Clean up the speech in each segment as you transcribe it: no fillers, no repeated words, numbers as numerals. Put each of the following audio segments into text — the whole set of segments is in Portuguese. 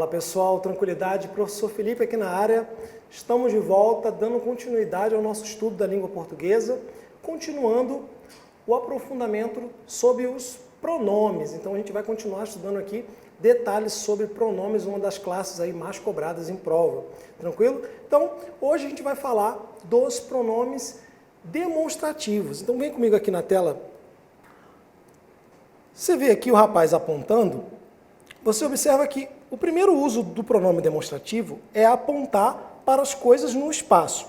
pessoal, tranquilidade, professor Felipe aqui na área. Estamos de volta, dando continuidade ao nosso estudo da língua portuguesa, continuando o aprofundamento sobre os pronomes. Então a gente vai continuar estudando aqui detalhes sobre pronomes, uma das classes aí mais cobradas em prova. Tranquilo? Então, hoje a gente vai falar dos pronomes demonstrativos. Então vem comigo aqui na tela. Você vê aqui o rapaz apontando, você observa que o primeiro uso do pronome demonstrativo é apontar para as coisas no espaço.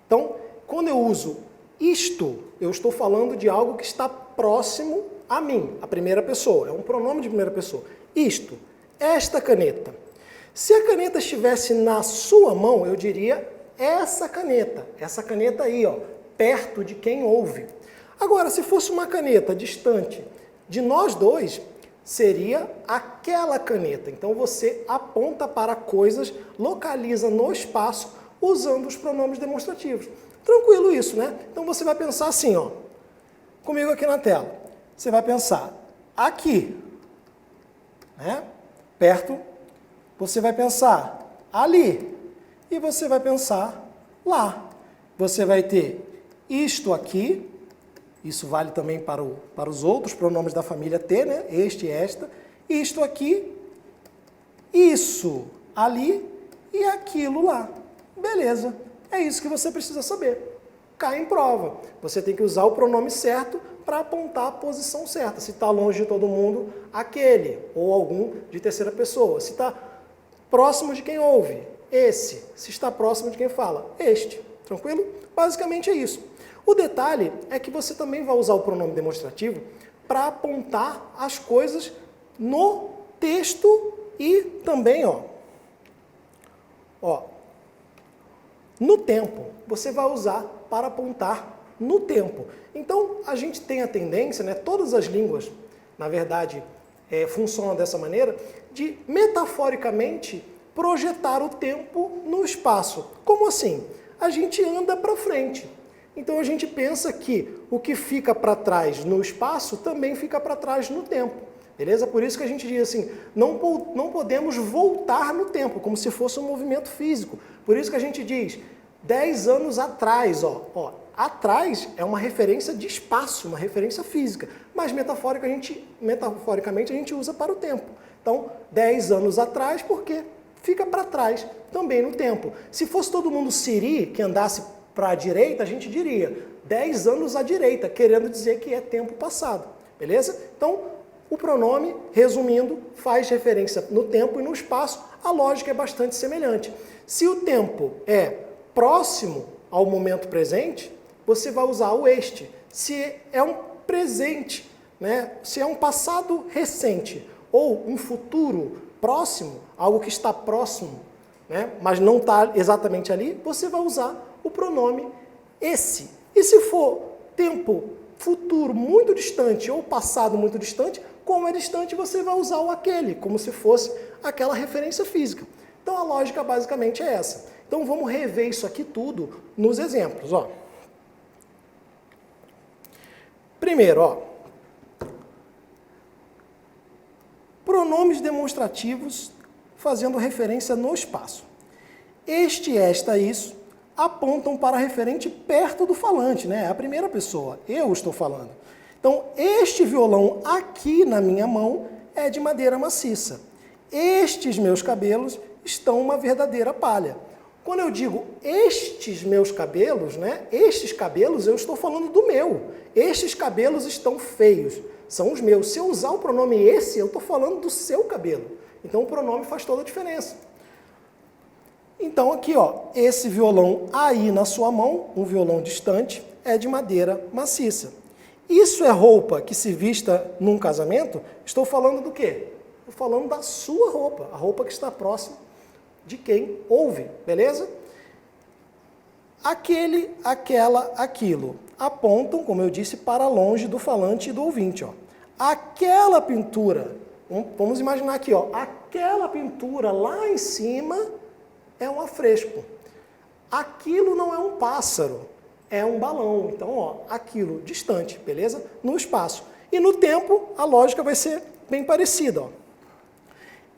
Então, quando eu uso isto, eu estou falando de algo que está próximo a mim, a primeira pessoa, é um pronome de primeira pessoa. Isto, esta caneta. Se a caneta estivesse na sua mão, eu diria essa caneta aí, ó, perto de quem ouve. Agora, se fosse uma caneta distante de nós dois, seria aquela caneta. Então você aponta para coisas, localiza no espaço, usando os pronomes demonstrativos. Tranquilo isso, né? Então você vai pensar assim, ó, comigo aqui na tela. Você vai pensar aqui, né? Perto, você vai pensar ali e você vai pensar lá. Você vai ter isto aqui, isso vale também para os outros pronomes da família T, né? Este e esta. Isto aqui, isso ali e aquilo lá. Beleza, é isso que você precisa saber. Cai em prova. Você tem que usar o pronome certo para apontar a posição certa. Se está longe de todo mundo, aquele, ou algum de terceira pessoa. Se está próximo de quem ouve, esse. Se está próximo de quem fala, este. Tranquilo? Basicamente é isso. O detalhe é que você também vai usar o pronome demonstrativo para apontar as coisas no texto e também, ó, no tempo. Você vai usar para apontar no tempo. Então, a gente tem a tendência, né, todas as línguas, na verdade, funcionam dessa maneira, de metaforicamente projetar o tempo no espaço. Como assim? A gente anda para frente. Então, a gente pensa que o que fica para trás no espaço também fica para trás no tempo. Beleza? Por isso que a gente diz assim, não podemos voltar no tempo, como se fosse um movimento físico. Por isso que a gente diz, 10 anos atrás, atrás é uma referência de espaço, uma referência física, mas metaforicamente a gente usa para o tempo. Então, 10 anos atrás, porque fica para trás também no tempo. Se fosse todo mundo siri, que andasse para a direita, a gente diria 10 anos à direita, querendo dizer que é tempo passado. Beleza? Então, o pronome, resumindo, faz referência no tempo e no espaço. A lógica é bastante semelhante. Se o tempo é próximo ao momento presente, você vai usar o este. Se é um presente, né? Se é um passado recente ou um futuro próximo, algo que está próximo, né? Mas não está exatamente ali, você vai usar o pronome esse. E se for tempo futuro muito distante ou passado muito distante, como é distante, você vai usar o aquele, como se fosse aquela referência física. Então a lógica basicamente é essa. Então vamos rever isso aqui tudo nos exemplos. Ó. Primeiro, pronomes demonstrativos fazendo referência no espaço. Este, esta, isso apontam para referente perto do falante, né? É a primeira pessoa, eu estou falando. Então, este violão aqui na minha mão é de madeira maciça. Estes meus cabelos estão uma verdadeira palha. Quando eu digo estes meus cabelos, né? Estes cabelos, eu estou falando do meu. Estes cabelos estão feios, são os meus. Se eu usar o pronome esse, eu estou falando do seu cabelo. Então, o pronome faz toda a diferença. Então, aqui, ó, esse violão aí na sua mão, um violão distante, é de madeira maciça. Isso é roupa que se vista num casamento? Estou falando do quê? Estou falando da sua roupa, a roupa que está próxima de quem ouve, beleza? Aquele, aquela, aquilo apontam, como eu disse, para longe do falante e do ouvinte. Ó. Aquela pintura, vamos imaginar aqui, ó, aquela pintura lá em cima é um afresco. Aquilo não é um pássaro, é um balão. Então, ó, aquilo distante, beleza? No espaço. E no tempo, a lógica vai ser bem parecida. Ó.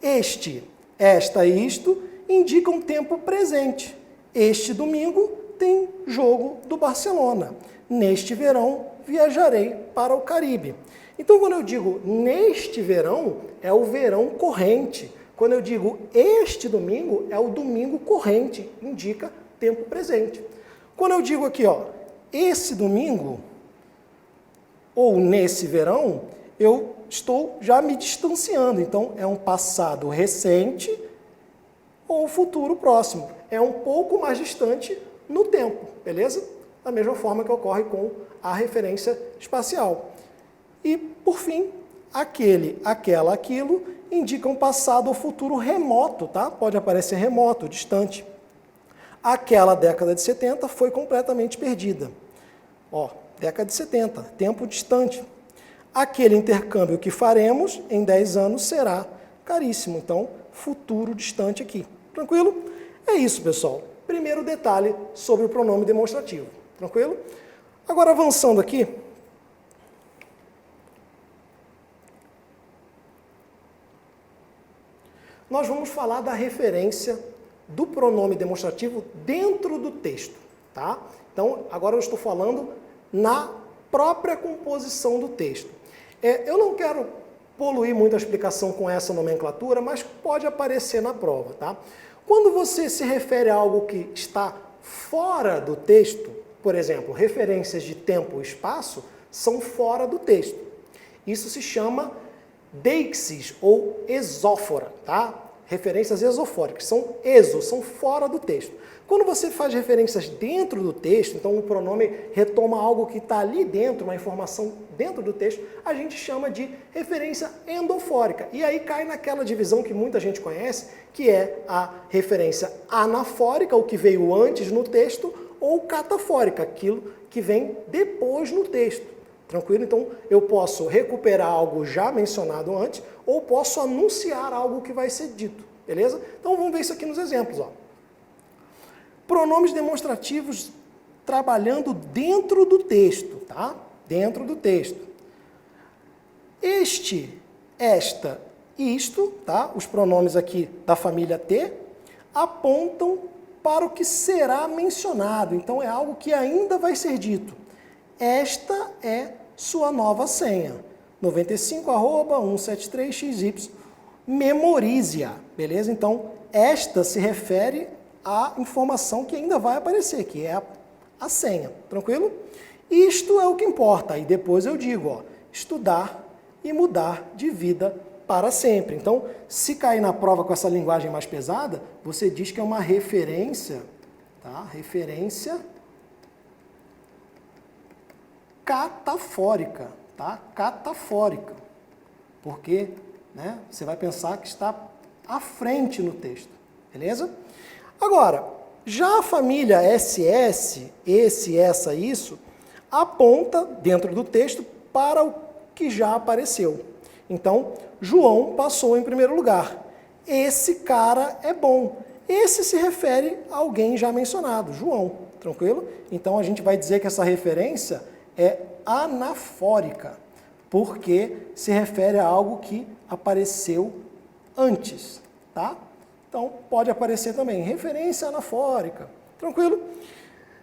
Este esta e isto indicam tempo presente. Este domingo tem jogo do Barcelona. Neste verão viajarei para o Caribe. Então, quando eu digo neste verão, é o verão corrente. Quando eu digo este domingo, é o domingo corrente, indica tempo presente. Quando eu digo aqui, ó, esse domingo, ou nesse verão, eu estou já me distanciando. Então, é um passado recente ou futuro próximo. É um pouco mais distante no tempo, beleza? Da mesma forma que ocorre com a referência espacial. E, por fim, aquele, aquela, aquilo, indicam passado ou futuro remoto, tá? Pode aparecer remoto, distante. Aquela década de 70 foi completamente perdida. Ó, década de 70, tempo distante. Aquele intercâmbio que faremos em 10 anos será caríssimo. Então, futuro distante aqui. Tranquilo? É isso, pessoal. Primeiro detalhe sobre o pronome demonstrativo. Tranquilo? Agora, avançando aqui. Nós vamos falar da referência do pronome demonstrativo dentro do texto, tá? Então, agora eu estou falando na própria composição do texto. Eu não quero poluir muito a explicação com essa nomenclatura, mas pode aparecer na prova, tá? Quando você se refere a algo que está fora do texto, por exemplo, referências de tempo e espaço são fora do texto. Isso se chama deixis ou exófora, tá? Referências exofóricas, são fora do texto. Quando você faz referências dentro do texto, então o pronome retoma algo que está ali dentro, uma informação dentro do texto, a gente chama de referência endofórica. E aí cai naquela divisão que muita gente conhece, que é a referência anafórica, o que veio antes no texto, ou catafórica, aquilo que vem depois no texto. Tranquilo? Então, eu posso recuperar algo já mencionado antes, ou posso anunciar algo que vai ser dito. Beleza? Então, vamos ver isso aqui nos exemplos. Ó. Pronomes demonstrativos trabalhando dentro do texto, tá? Dentro do texto. Este, esta e isto, tá? Os pronomes aqui da família T, apontam para o que será mencionado. Então, é algo que ainda vai ser dito. Esta é sua nova senha. 95@173xy. Memorize-a, beleza? Então, esta se refere à informação que ainda vai aparecer, que é a senha, tranquilo? Isto é o que importa. E depois eu digo, ó, estudar e mudar de vida para sempre. Então, se cair na prova com essa linguagem mais pesada, você diz que é uma referência, tá? Referência catafórica, tá? Catafórica. Porque, né, você vai pensar que está à frente no texto, beleza? Agora, já a família SS, esse, essa, isso, aponta dentro do texto para o que já apareceu. Então, João passou em primeiro lugar. Esse cara é bom. Esse se refere a alguém já mencionado, João, tranquilo? Então, a gente vai dizer que essa referência é anafórica, porque se refere a algo que apareceu antes, tá? Então, pode aparecer também referência anafórica, tranquilo?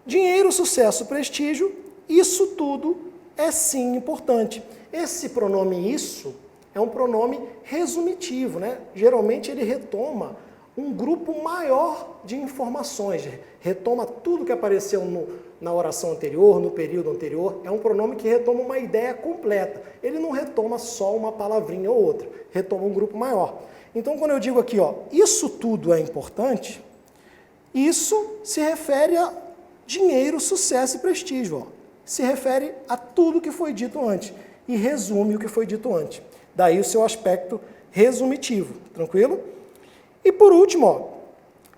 Dinheiro, sucesso, prestígio, isso tudo é sim importante. Esse pronome isso é um pronome resumitivo, né? Geralmente ele retoma um grupo maior de informações, retoma tudo que apareceu na oração anterior, no período anterior. É um pronome que retoma uma ideia completa. Ele não retoma só uma palavrinha ou outra, retoma um grupo maior. Então, quando eu digo aqui, ó, isso tudo é importante, isso se refere a dinheiro, sucesso e prestígio. Ó. Se refere a tudo que foi dito antes e resume o que foi dito antes. Daí o seu aspecto resumitivo, tranquilo? E por último, ó,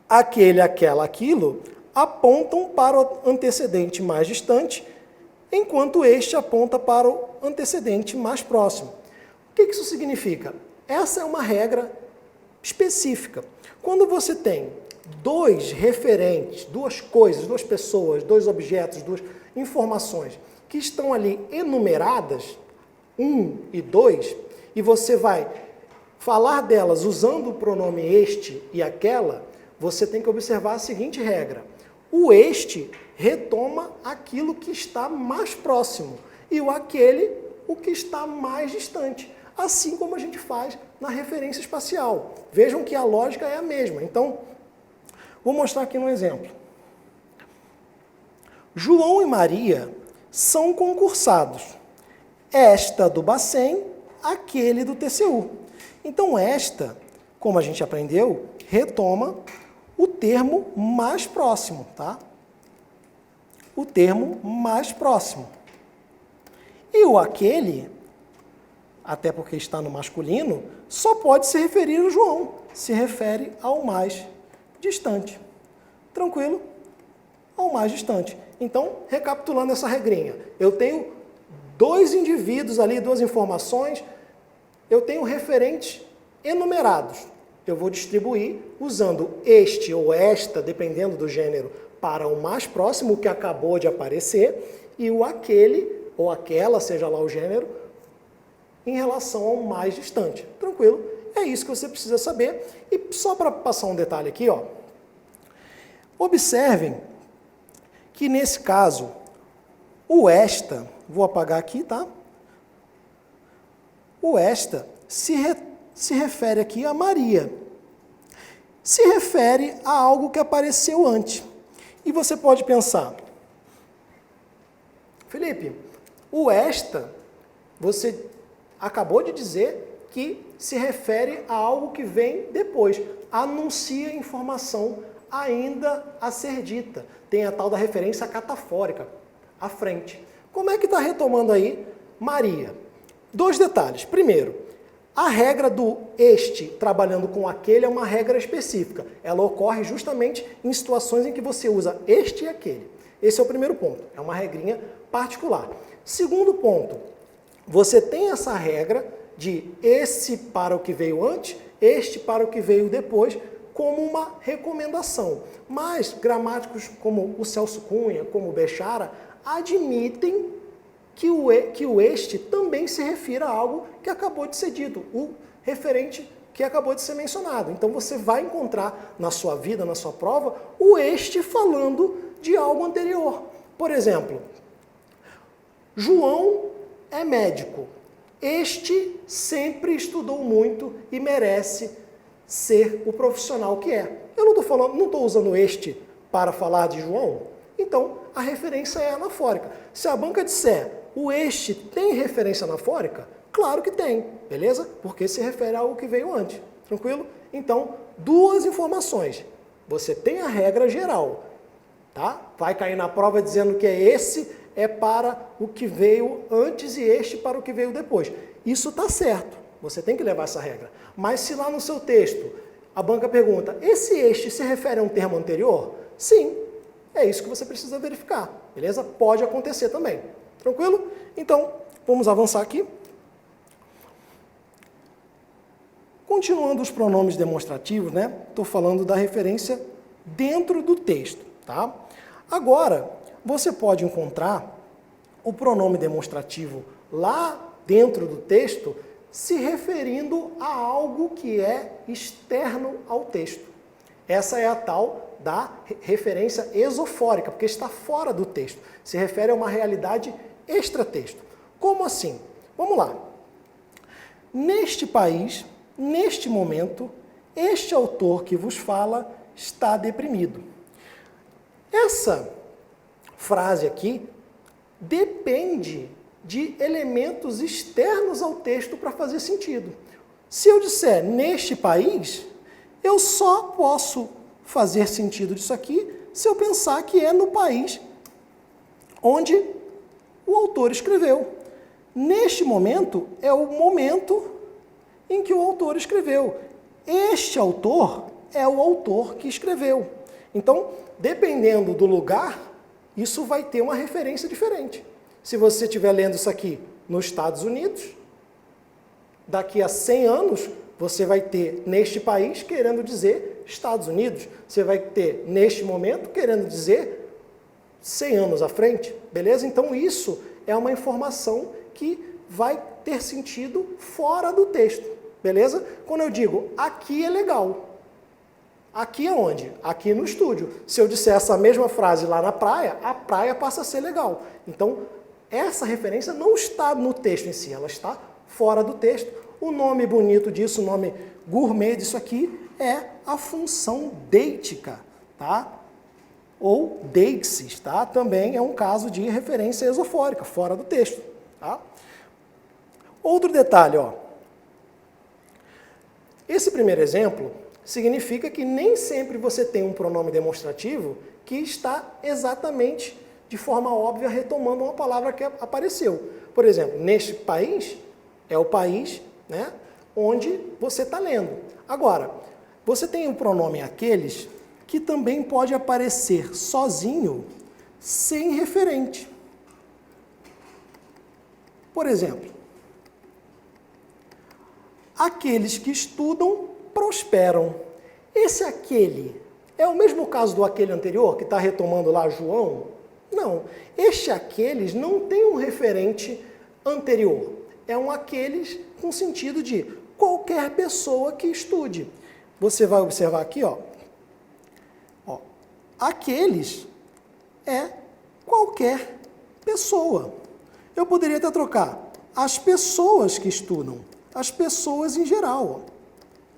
aquele, aquela, aquilo apontam para o antecedente mais distante, enquanto este aponta para o antecedente mais próximo. O que isso significa? Essa é uma regra específica. Quando você tem dois referentes, duas coisas, duas pessoas, dois objetos, duas informações que estão ali enumeradas, 1 e 2, e você vai falar delas usando o pronome este e aquela, você tem que observar a seguinte regra. O este retoma aquilo que está mais próximo e o aquele, o que está mais distante. Assim como a gente faz na referência espacial. Vejam que a lógica é a mesma. Então, vou mostrar aqui um exemplo. João e Maria são concursados. Esta do Bacen, aquele do TCU. Então, esta, como a gente aprendeu, retoma o termo mais próximo, tá? O termo mais próximo. E o aquele, até porque está no masculino, só pode se referir ao João, se refere ao mais distante. Tranquilo? Ao mais distante. Então, recapitulando essa regrinha, eu tenho dois indivíduos ali, duas informações, eu tenho referentes enumerados. Eu vou distribuir usando este ou esta, dependendo do gênero, para o mais próximo, o que acabou de aparecer, e o aquele ou aquela, seja lá o gênero, em relação ao mais distante. Tranquilo? É isso que você precisa saber. E só para passar um detalhe aqui, ó, observem que nesse caso, o esta, vou apagar aqui, tá? O esta se refere aqui a Maria. Se refere a algo que apareceu antes. E você pode pensar, Felipe, o esta, você acabou de dizer que se refere a algo que vem depois. Anuncia informação ainda a ser dita. Tem a tal da referência catafórica, à frente. Como é que está retomando aí Maria? Dois detalhes. Primeiro, a regra do este trabalhando com aquele é uma regra específica. Ela ocorre justamente em situações em que você usa este e aquele. Esse é o primeiro ponto. É uma regrinha particular. Segundo ponto, você tem essa regra de esse para o que veio antes, este para o que veio depois, como uma recomendação. Mas gramáticos como o Celso Cunha, como o Bechara, admitem que o este também se refira a algo que acabou de ser dito, o referente que acabou de ser mencionado. Então você vai encontrar na sua vida, na sua prova, o este falando de algo anterior. Por exemplo, João é médico. Este sempre estudou muito e merece ser o profissional que é. Eu não estou usando este para falar de João, então a referência é anafórica. Se a banca disser o este tem referência anafórica, claro que tem, beleza? Porque se refere a algo que veio antes, tranquilo? Então, duas informações. Você tem a regra geral, tá? Vai cair na prova dizendo que esse é para o que veio antes e este para o que veio depois. Isso está certo, você tem que levar essa regra. Mas se lá no seu texto a banca pergunta, esse este se refere a um termo anterior? Sim, é isso que você precisa verificar, beleza? Pode acontecer também, tranquilo? Então, vamos avançar aqui. Continuando os pronomes demonstrativos, né? Estou falando da referência dentro do texto, tá? Agora, você pode encontrar o pronome demonstrativo lá dentro do texto se referindo a algo que é externo ao texto. Essa é a tal da referência esofórica, porque está fora do texto. Se refere a uma realidade extratexto. Como assim? Vamos lá. Neste país, neste momento, este autor que vos fala está deprimido. Essa frase aqui depende de elementos externos ao texto para fazer sentido. Se eu disser neste país, eu só posso fazer sentido disso aqui se eu pensar que é no país onde o autor escreveu. Neste momento é o momento em que o autor escreveu. Este autor é o autor que escreveu. Então, dependendo do lugar, isso vai ter uma referência diferente. Se você estiver lendo isso aqui nos Estados Unidos, daqui a 100 anos, você vai ter neste país querendo dizer Estados Unidos. Você vai ter neste momento querendo dizer 100 anos à frente, beleza? Então isso é uma informação que vai ter sentido fora do texto, beleza? Quando eu digo aqui é legal, aqui é onde? Aqui no estúdio. Se eu disser essa mesma frase lá na praia, a praia passa a ser legal. Então, essa referência não está no texto em si, ela está fora do texto. O nome bonito disso, o nome gourmet disso aqui é a função deitica, tá? Ou deixis, tá? Também é um caso de referência esofórica, fora do texto, tá? Outro detalhe, ó. Esse primeiro exemplo significa que nem sempre você tem um pronome demonstrativo que está exatamente de forma óbvia retomando uma palavra que apareceu. Por exemplo, neste país, é o país, né, onde você está lendo. Agora, você tem o pronome aqueles que também pode aparecer sozinho, sem referente. Por exemplo, aqueles que estudam prosperam. Esse aquele é o mesmo caso do aquele anterior, que está retomando lá João? Não. Este aqueles não tem um referente anterior. É um aqueles com sentido de qualquer pessoa que estude. Você vai observar aqui, ó. Aqueles é qualquer pessoa. Eu poderia até trocar as pessoas que estudam, as pessoas em geral.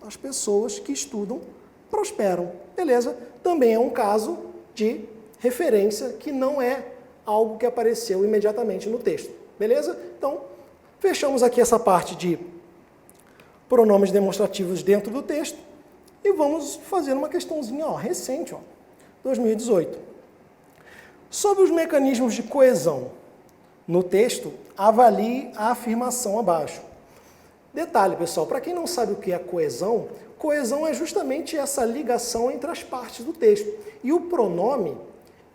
As pessoas que estudam prosperam. Beleza? Também é um caso de referência que não é algo que apareceu imediatamente no texto. Beleza? Então, fechamos aqui essa parte de pronomes demonstrativos dentro do texto e vamos fazer uma questãozinha recente, 2018. Sobre os mecanismos de coesão no texto, avalie a afirmação abaixo. Detalhe, pessoal, para quem não sabe o que é coesão, coesão é justamente essa ligação entre as partes do texto. E o pronome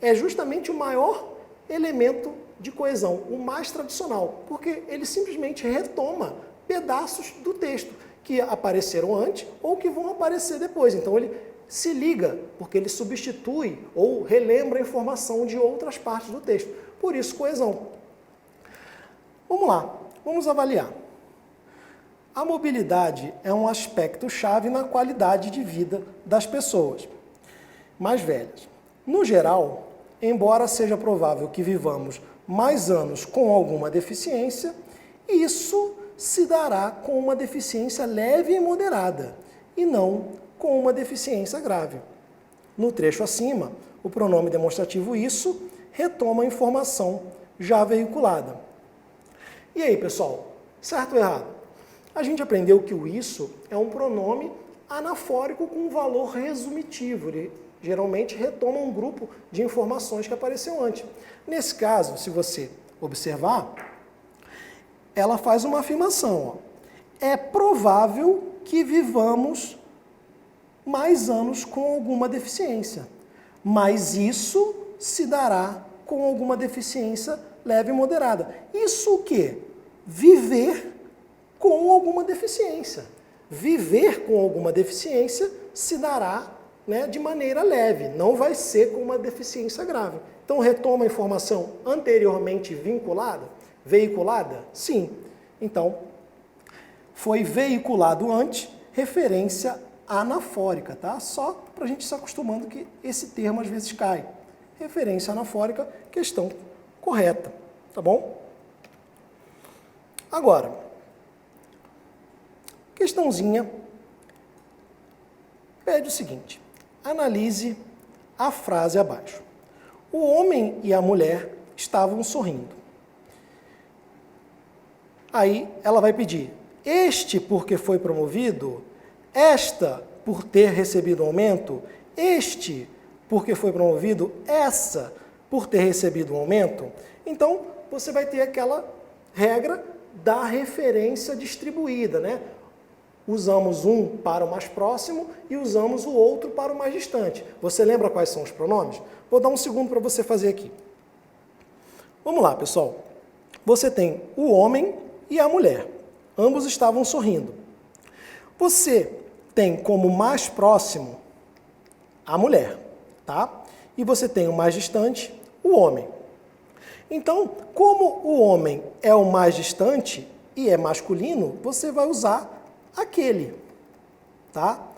é justamente o maior elemento de coesão, o mais tradicional, porque ele simplesmente retoma pedaços do texto que apareceram antes ou que vão aparecer depois. Então ele se liga, porque ele substitui ou relembra a informação de outras partes do texto. Por isso, coesão. Vamos lá, vamos avaliar. A mobilidade é um aspecto-chave na qualidade de vida das pessoas mais velhas. No geral, embora seja provável que vivamos mais anos com alguma deficiência, isso se dará com uma deficiência leve e moderada, e não com uma deficiência grave. No trecho acima, o pronome demonstrativo isso retoma a informação já veiculada. E aí, pessoal, certo ou errado? A gente aprendeu que o isso é um pronome anafórico com um valor resumitivo. Ele geralmente retoma um grupo de informações que apareceu antes. Nesse caso, se você observar, ela faz uma afirmação. É provável que vivamos mais anos com alguma deficiência, mas isso se dará com alguma deficiência leve e moderada. Isso o quê? Viver com alguma deficiência. Viver com alguma deficiência se dará, né, de maneira leve, não vai ser com uma deficiência grave. Então, retoma a informação anteriormente veiculada? Sim. Então, foi veiculado antes, referência anafórica, tá? Só para a gente se acostumando que esse termo às vezes cai. Referência anafórica, questão correta, tá bom? Agora, questãozinha pede o seguinte: analise a frase abaixo. O homem e a mulher estavam sorrindo. Aí ela vai pedir: este porque foi promovido, esta por ter recebido aumento, este porque foi promovido, essa por ter recebido um aumento. Então, você vai ter aquela regra da referência distribuída, né? Usamos um para o mais próximo e usamos o outro para o mais distante. Você lembra quais são os pronomes? Vou dar um segundo para você fazer aqui. Vamos lá, pessoal. Você tem o homem e a mulher. Ambos estavam sorrindo. Você tem como mais próximo a mulher, tá? E você tem o mais distante, o homem. Então, como o homem é o mais distante e é masculino, você vai usar aquele, tá?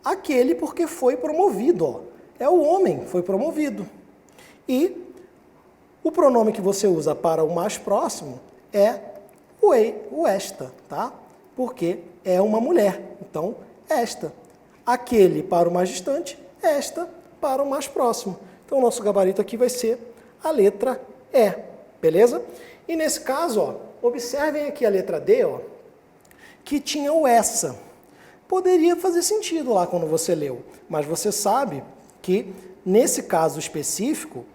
Aquele porque foi promovido, ó. É o homem, foi promovido. E o pronome que você usa para o mais próximo é o esta, tá? Porque é uma mulher. Então, esta. Aquele para o mais distante, esta para o mais próximo. Então, o nosso gabarito aqui vai ser a letra E, beleza? E nesse caso, ó, observem aqui a letra D, ó, que tinha o essa. Poderia fazer sentido lá quando você leu, mas você sabe que, nesse caso específico,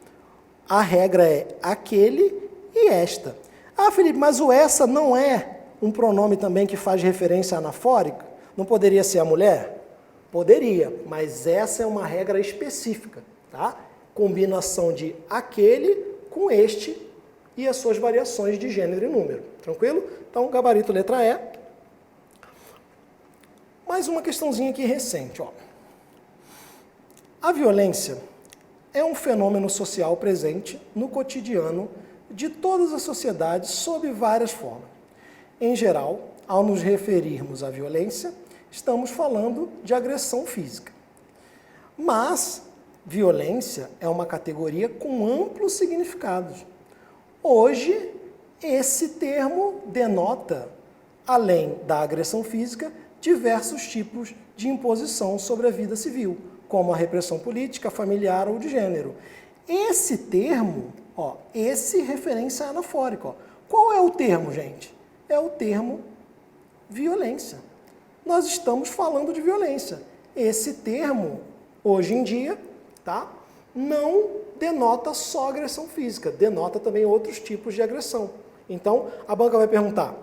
a regra é aquele e esta. Ah, Felipe, mas o essa não é um pronome também que faz referência anafórica? Não poderia ser a mulher? Poderia, mas essa é uma regra específica, tá? Combinação de aquele com este e as suas variações de gênero e número. Tranquilo? Então, gabarito letra E. Mais uma questãozinha aqui recente, ó. A violência é um fenômeno social presente no cotidiano de todas as sociedades sob várias formas. Em geral, ao nos referirmos à violência, estamos falando de agressão física. Mas violência é uma categoria com amplos significados. Hoje, esse termo denota, além da agressão física, diversos tipos de imposição sobre a vida civil, como a repressão política, familiar ou de gênero. Esse termo, ó, esse referência anafórica, ó. Qual é o termo, gente? É o termo violência. Nós estamos falando de violência. Esse termo, hoje em dia, tá, não denota só agressão física, denota também outros tipos de agressão. Então, a banca vai perguntar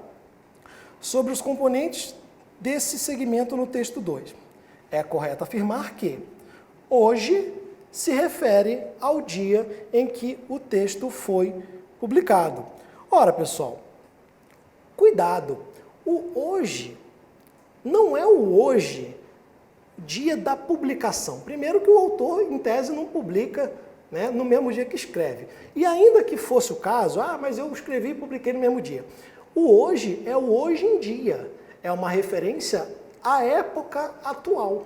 sobre os componentes desse segmento no texto 2. É correto afirmar que hoje se refere ao dia em que o texto foi publicado. Ora, pessoal, cuidado, o hoje não é o hoje, dia da publicação. Primeiro que o autor, em tese, não publica, né, no mesmo dia que escreve. E ainda que fosse o caso, mas eu escrevi e publiquei no mesmo dia. O hoje é o hoje em dia. É uma referência à época atual,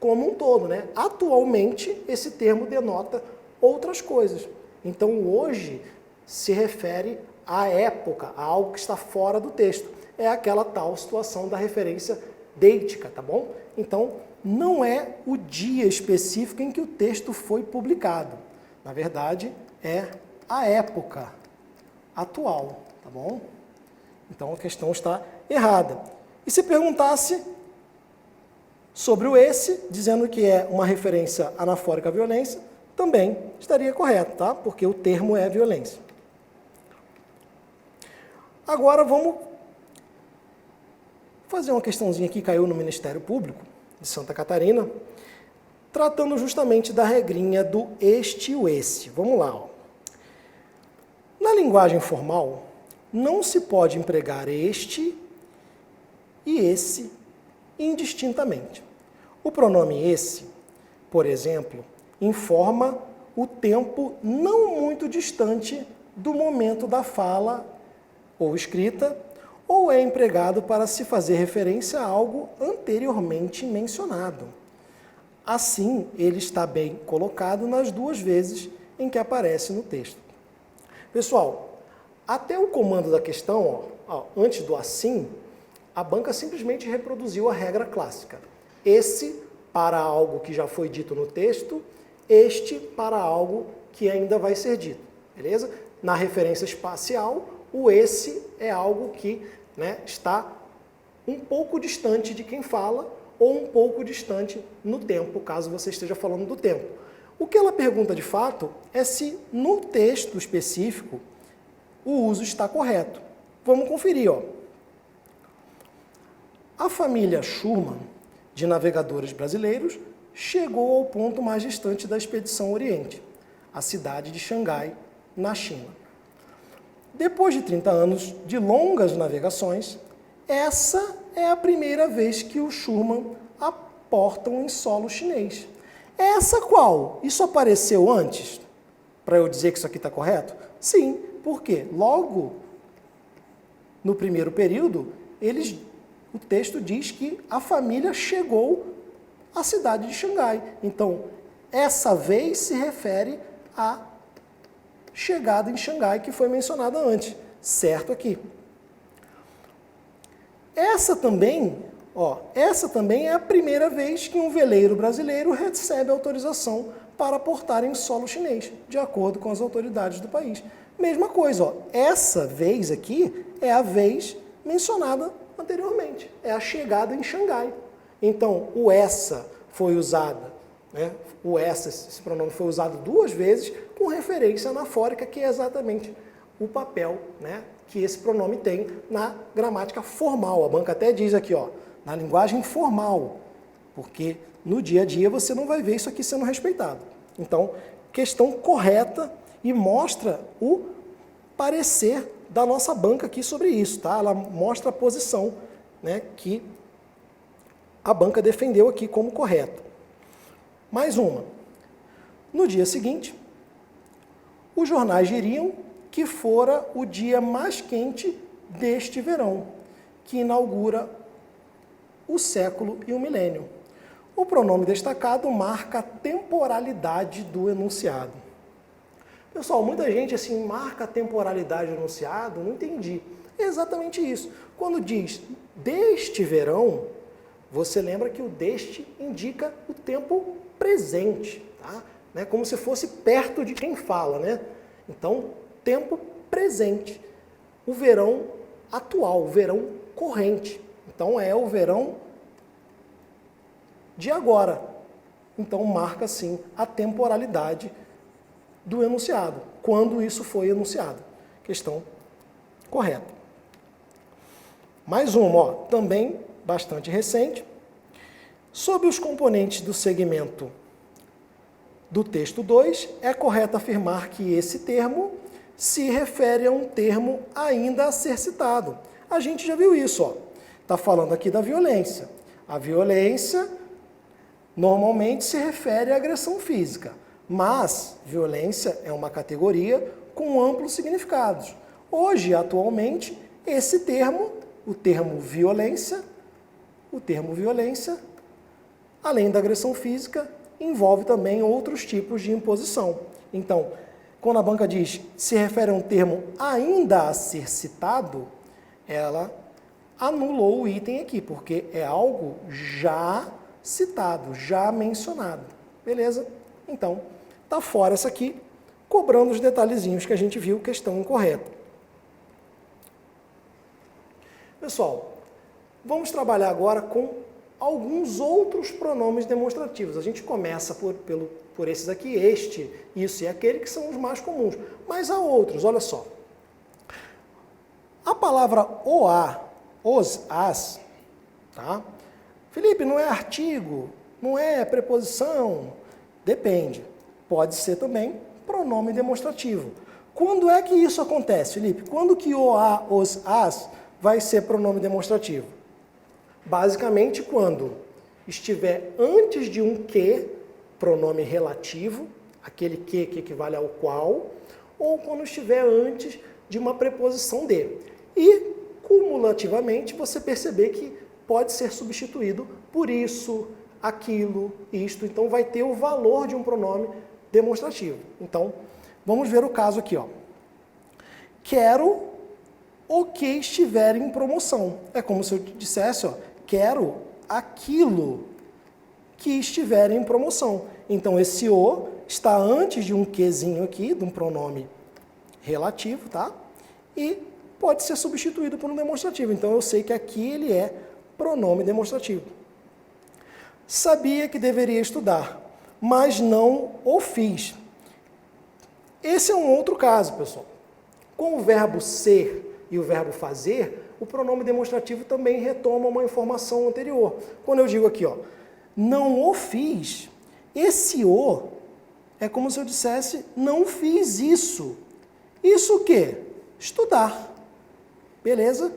como um todo, né? Atualmente, esse termo denota outras coisas. Então, o hoje se refere à época, a algo que está fora do texto. É aquela tal situação da referência deítica, tá bom? Então, não é o dia específico em que o texto foi publicado. Na verdade, é a época atual, tá bom? Então, a questão está errada. E se perguntasse sobre o esse, dizendo que é uma referência anafórica à violência, também estaria correto, tá? Porque o termo é violência. Agora vamos fazer uma questãozinha que caiu no Ministério Público de Santa Catarina, tratando justamente da regrinha do este e o esse. Vamos lá, ó. Na linguagem formal, não se pode empregar este e esse indistintamente. O pronome esse, por exemplo, informa o tempo não muito distante do momento da fala ou escrita, ou é empregado para se fazer referência a algo anteriormente mencionado. Assim, ele está bem colocado nas duas vezes em que aparece no texto. Pessoal, até o comando da questão, ó, antes do assim, a banca simplesmente reproduziu a regra clássica. Esse para algo que já foi dito no texto, este para algo que ainda vai ser dito, beleza? Na referência espacial, o esse é algo que, né, está um pouco distante de quem fala ou um pouco distante no tempo, caso você esteja falando do tempo. O que ela pergunta de fato é se no texto específico o uso está correto. Vamos conferir, ó. A família Schurman, de navegadores brasileiros, chegou ao ponto mais distante da expedição Oriente, a cidade de Xangai, na China. Depois de 30 anos de longas navegações, essa é a primeira vez que os Schurman aportam em solo chinês. Essa qual? Isso apareceu antes? Para eu dizer que isso aqui está correto? Sim, porque logo no primeiro período, eles O texto diz que a família chegou à cidade de Xangai. Então, essa vez se refere à chegada em Xangai que foi mencionada antes, certo aqui. Essa também é a primeira vez que um veleiro brasileiro recebe autorização para aportar em solo chinês, de acordo com as autoridades do país. Mesma coisa, essa vez aqui é a vez mencionada anteriormente, é a chegada em Xangai. Então, o essa foi usada, né? O essa, esse pronome foi usado 2 vezes com referência anafórica, que é exatamente o papel, né, que esse pronome tem na gramática formal. A banca até diz aqui, ó, na linguagem formal, porque no dia a dia você não vai ver isso aqui sendo respeitado. Então, questão correta e mostra o parecer da nossa banca aqui sobre isso, tá? Ela mostra a posição, né, que a banca defendeu aqui como correta. Mais uma. No dia seguinte, os jornais diriam que fora o dia mais quente deste verão, que inaugura o século e o milênio. O pronome destacado marca a temporalidade do enunciado. Pessoal, muita gente assim marca a temporalidade do enunciado, não entendi. É exatamente isso. Quando diz deste verão, você lembra que o deste indica o tempo presente, tá? Né? Como se fosse perto de quem fala, né? Então, tempo presente. O verão atual, o verão corrente. Então, é o verão de agora. Então, marca, sim, a temporalidade do enunciado, quando isso foi enunciado. Questão correta. Mais uma, ó, também bastante recente. Sob os componentes do segmento do texto 2, é correto afirmar que esse termo se refere a um termo ainda a ser citado. A gente já viu isso, ó. Está falando aqui da violência. A violência normalmente se refere à agressão física, mas violência é uma categoria com amplos significados. Hoje, atualmente, esse termo, o termo violência, além da agressão física, envolve também outros tipos de imposição. Então, quando a banca diz se refere a um termo ainda a ser citado, ela anulou o item aqui, porque é algo já citado, já mencionado. Beleza? Então, está fora essa aqui, cobrando os detalhezinhos que a gente viu, questão incorreta. Pessoal, vamos trabalhar agora com alguns outros pronomes demonstrativos. A gente começa por esses aqui, este, isso e aquele, que são os mais comuns. Mas há outros, olha só. A palavra oá, os, as, tá? Felipe, não é artigo, não é preposição, depende. Pode ser também pronome demonstrativo. Quando é que isso acontece, Felipe? Quando que oá, os, as vai ser pronome demonstrativo? Basicamente, quando estiver antes de um que, pronome relativo, aquele que equivale ao qual, ou quando estiver antes de uma preposição de. E, cumulativamente, você perceber que pode ser substituído por isso, aquilo, isto. Então, vai ter o valor de um pronome demonstrativo. Então, vamos ver o caso aqui, ó. Quero o que estiver em promoção. É como se eu dissesse, ó, quero aquilo que estiver em promoção. Então, esse o está antes de um quezinho aqui, de um pronome relativo, tá? E pode ser substituído por um demonstrativo. Então, eu sei que aqui ele é pronome demonstrativo. Sabia que deveria estudar, mas não o fiz. Esse é um outro caso, pessoal. Com o verbo ser e o verbo fazer, o pronome demonstrativo também retoma uma informação anterior. Quando eu digo aqui, ó, não o fiz, esse o é como se eu dissesse não fiz isso. Isso o quê? Estudar. Beleza?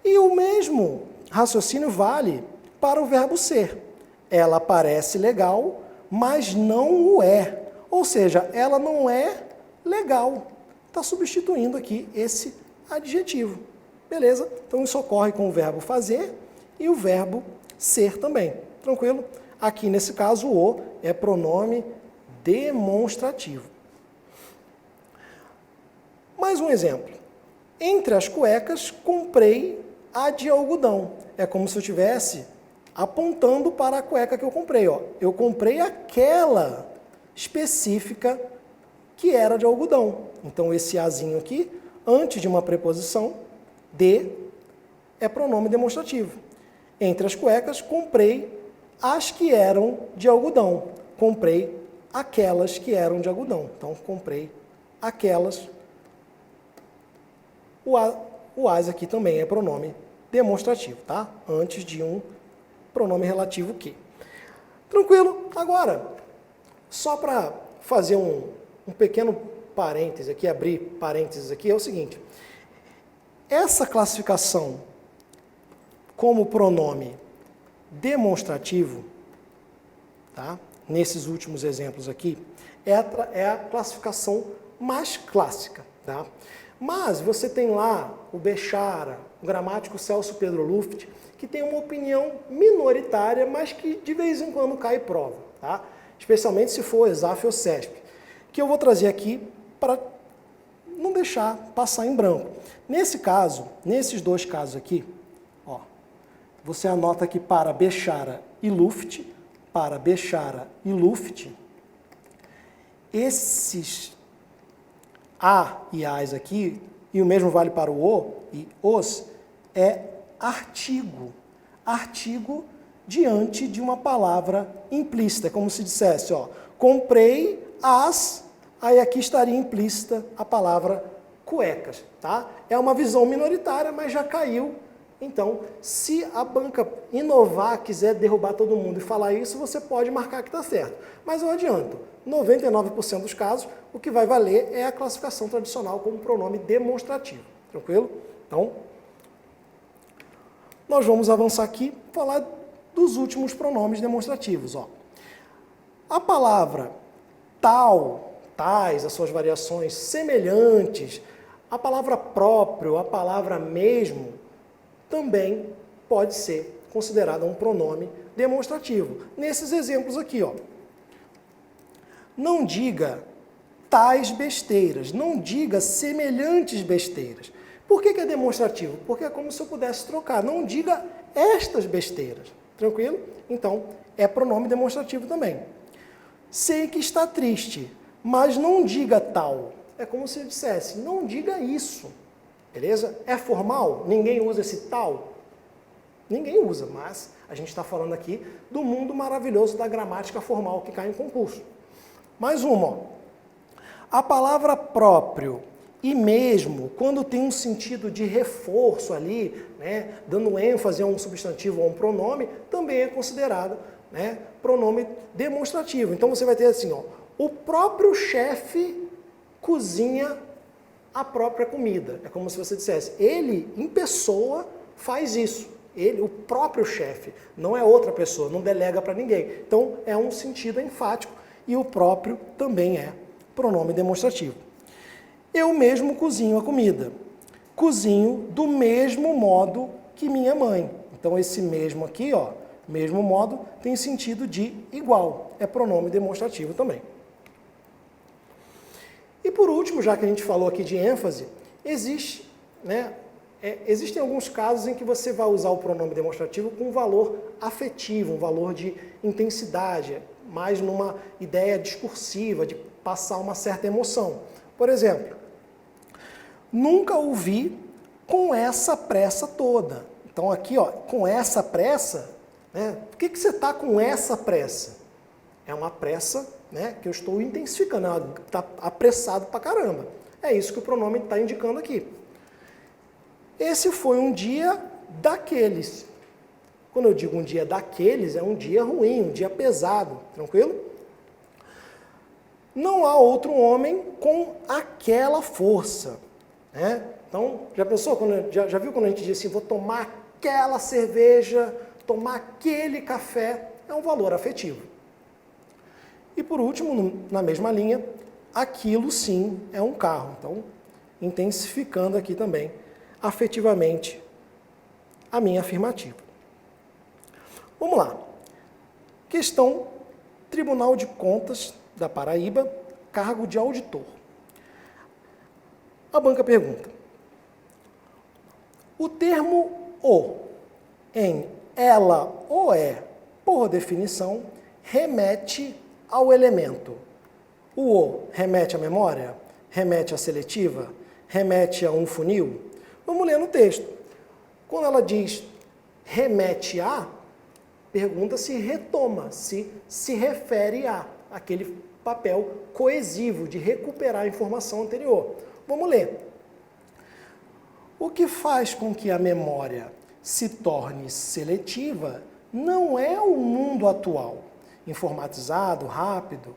E o mesmo raciocínio vale para o verbo ser. Ela parece legal, mas não o é. Ou seja, ela não é legal. Está substituindo aqui esse adjetivo. Beleza? Então, isso ocorre com o verbo fazer e o verbo ser também. Tranquilo? Aqui, nesse caso, o é pronome demonstrativo. Mais um exemplo. Entre as cuecas, comprei a de algodão. É como se eu estivesse apontando para a cueca que eu comprei. Ó. Eu comprei aquela específica que era de algodão. Então, esse azinho aqui, antes de uma preposição, de, é pronome demonstrativo. Entre as cuecas, comprei as que eram de algodão. Comprei aquelas que eram de algodão. Então, comprei aquelas. O as aqui também é pronome demonstrativo, tá? Antes de um pronome relativo que. Tranquilo? Agora, só para fazer um pequeno parêntese aqui, abrir parênteses aqui, é o seguinte. Essa classificação como pronome demonstrativo, tá? Nesses últimos exemplos aqui, é a classificação mais clássica, tá? Mas você tem lá o Bechara, o gramático Celso Pedro Luft, que tem uma opinião minoritária, mas que de vez em quando cai prova, tá? Especialmente se for ESAF ou CESP, que eu vou trazer aqui para não deixar passar em branco. Nesse caso, nesses dois casos aqui, ó, você anota aqui para Bechara e Luft, para Bechara e Luft, esses a e as aqui, e o mesmo vale para o e os, é artigo. Artigo diante de uma palavra implícita, como se dissesse, ó, comprei as, aí aqui estaria implícita a palavra cuecas, tá? É uma visão minoritária, mas já caiu. Então, se a banca inovar, quiser derrubar todo mundo e falar isso, você pode marcar que está certo. Mas eu adianto, 99% dos casos, o que vai valer é a classificação tradicional como pronome demonstrativo. Tranquilo? Então, nós vamos avançar aqui e falar dos últimos pronomes demonstrativos. Ó. A palavra tal, tais, as suas variações, semelhantes, a palavra próprio, a palavra mesmo, também pode ser considerada um pronome demonstrativo. Nesses exemplos aqui, ó. Não diga tais besteiras, não diga semelhantes besteiras. Por que é demonstrativo? Porque é como se eu pudesse trocar. Não diga estas besteiras. Tranquilo? Então, é pronome demonstrativo também. Sei que está triste, mas não diga tal. É como se eu dissesse, não diga isso. Beleza? É formal? Ninguém usa esse tal? Ninguém usa, mas a gente está falando aqui do mundo maravilhoso da gramática formal que cai em concurso. Mais uma, ó. A palavra próprio e mesmo, quando tem um sentido de reforço ali, né, dando ênfase a um substantivo ou a um pronome, também é considerado, né, pronome demonstrativo. Então você vai ter assim, ó, o próprio chefe cozinha a própria comida. É como se você dissesse, ele, em pessoa, faz isso. Ele, o próprio chefe, não é outra pessoa, não delega para ninguém. Então, é um sentido enfático e o próprio também é pronome demonstrativo. Eu mesmo cozinho a comida. Cozinho do mesmo modo que minha mãe. Então, esse mesmo aqui, ó, mesmo modo, tem sentido de igual. É pronome demonstrativo também. E por último, já que a gente falou aqui de ênfase, existem alguns casos em que você vai usar o pronome demonstrativo com um valor afetivo, um valor de intensidade, mais numa ideia discursiva, de passar uma certa emoção. Por exemplo, nunca o vi com essa pressa toda. Então aqui, ó, com essa pressa, né? Por que você está com essa pressa? É uma pressa, né, que eu estou intensificando, está apressado pra caramba. É isso que o pronome está indicando aqui. Esse foi um dia daqueles. Quando eu digo um dia daqueles, é um dia ruim, um dia pesado, tranquilo? Não há outro homem com aquela força. Né? Então, já pensou, já viu quando a gente diz assim, vou tomar aquela cerveja, tomar aquele café? É um valor afetivo. E por último, na mesma linha, aquilo sim é um carro. Então, intensificando aqui também, afetivamente, a minha afirmativa. Vamos lá. Questão Tribunal de Contas da Paraíba, cargo de auditor. A banca pergunta: o termo "o" em ela ou é, por definição, remete ao elemento. O "o" remete à memória? Remete à seletiva? Remete a um funil? Vamos ler no texto. Quando ela diz remete a, pergunta se retoma, se refere a aquele papel coesivo de recuperar a informação anterior. Vamos ler. O que faz com que a memória se torne seletiva não é o mundo atual, informatizado, rápido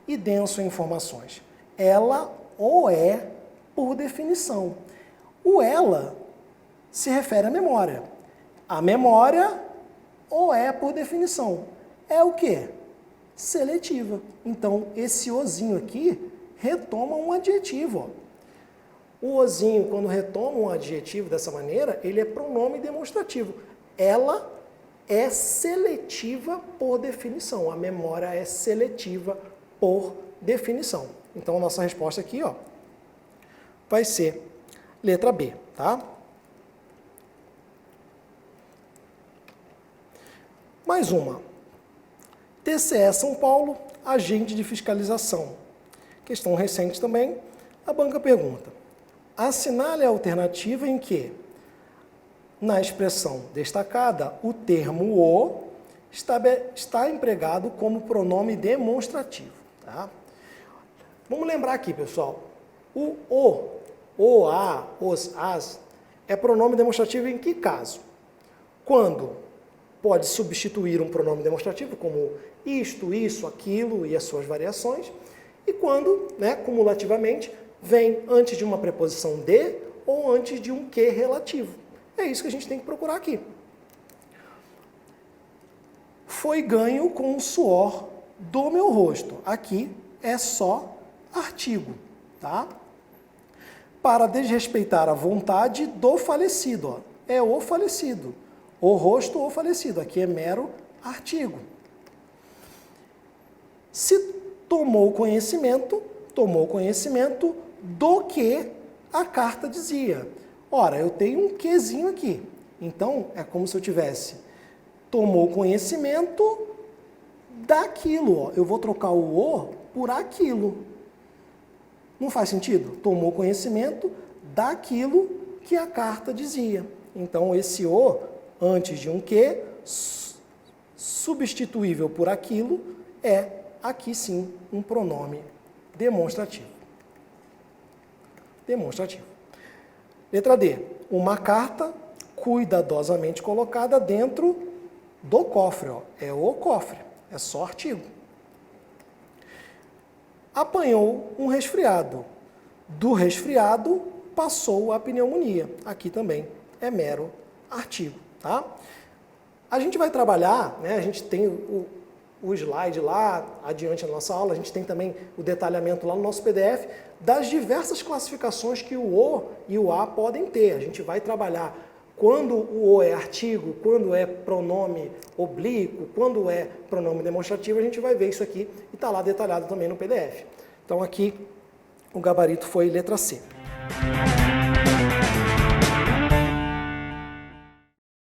e denso em informações. Ela ou é, por definição. O ela se refere à memória. A memória ou é, por definição. É o quê? Seletiva. Então, esse ozinho aqui retoma um adjetivo. Ó. O ozinho, quando retoma um adjetivo dessa maneira, ele é pronome demonstrativo. Ela é seletiva por definição. A memória é seletiva por definição. Então, a nossa resposta aqui, ó, vai ser letra B, tá? Mais uma. TCE São Paulo, agente de fiscalização. Questão recente também. A banca pergunta: assinale a alternativa em que, na expressão destacada, o termo "o" está empregado como pronome demonstrativo. Tá? Vamos lembrar aqui, pessoal. O, a, os, as, é pronome demonstrativo em que caso? Quando pode substituir um pronome demonstrativo, como isto, isso, aquilo e as suas variações, e quando, cumulativamente, vem antes de uma preposição de ou antes de um que relativo. É isso que a gente tem que procurar aqui. Foi ganho com o suor do meu rosto. Aqui é só artigo, tá? Para desrespeitar a vontade do falecido. Ó. É o falecido. O rosto ou falecido. Aqui é mero artigo. Se tomou conhecimento do que a carta dizia. Ora, eu tenho um quezinho aqui. Então, é como se eu tivesse tomou conhecimento daquilo. Ó. Eu vou trocar o "o" por aquilo. Não faz sentido? Tomou conhecimento daquilo que a carta dizia. Então, esse "o", antes de um que, substituível por aquilo, é, aqui sim, um pronome demonstrativo. Demonstrativo. Letra D. Uma carta cuidadosamente colocada dentro do cofre. Ó. É o cofre. É só artigo. Apanhou um resfriado. Do resfriado passou a pneumonia. Aqui também é mero artigo. Tá? A gente vai trabalhar, a gente tem o slide lá adiante na nossa aula, a gente tem também o detalhamento lá no nosso PDF das diversas classificações que o "o" e o "a" podem ter. A gente vai trabalhar quando o "o" é artigo, quando é pronome oblíquo, quando é pronome demonstrativo, a gente vai ver isso aqui e está lá detalhado também no PDF. Então aqui o gabarito foi letra C.